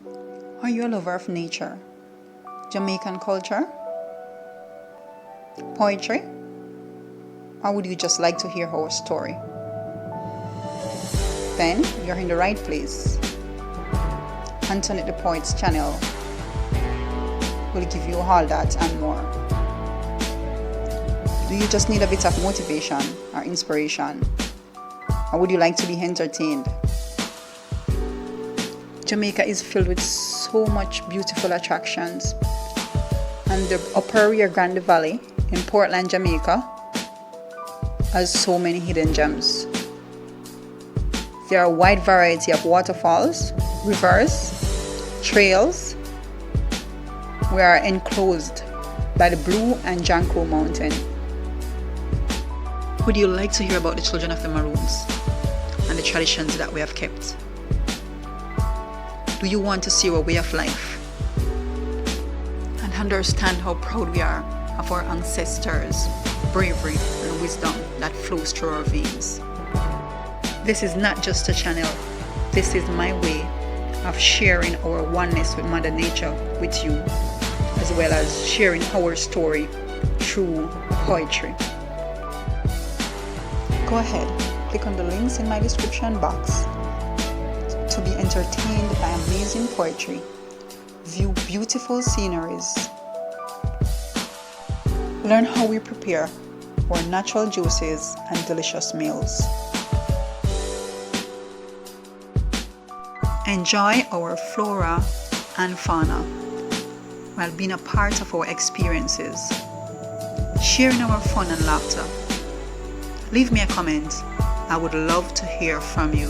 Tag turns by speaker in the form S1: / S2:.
S1: Are you a lover of nature, Jamaican culture, poetry, or would you just like to hear our story? Then you're in the right place. Antoinette the Poet's channel will give you all that and more. Do you just need a bit of motivation or inspiration? Or would you like to be entertained? Jamaica is filled with so much beautiful attractions, and the Upper Rio Grande Valley in Portland, Jamaica has so many hidden gems. There are a wide variety of waterfalls, rivers, trails. We are enclosed by the Blue and Janko Mountain. Would you like to hear about the children of the Maroons and the traditions that we have kept? Do you want to see our way of life and understand how proud we are of our ancestors' bravery and wisdom that flows through our veins? This is not just a channel. This is my way of sharing our oneness with Mother Nature with you, as well as sharing our story through poetry. Go ahead, click on the links in my description box to be entertained by amazing poetry, view beautiful sceneries, learn how we prepare our natural juices and delicious meals. Enjoy our flora and fauna while being a part of our experiences, sharing our fun and laughter. Leave me a comment. I would love to hear from you.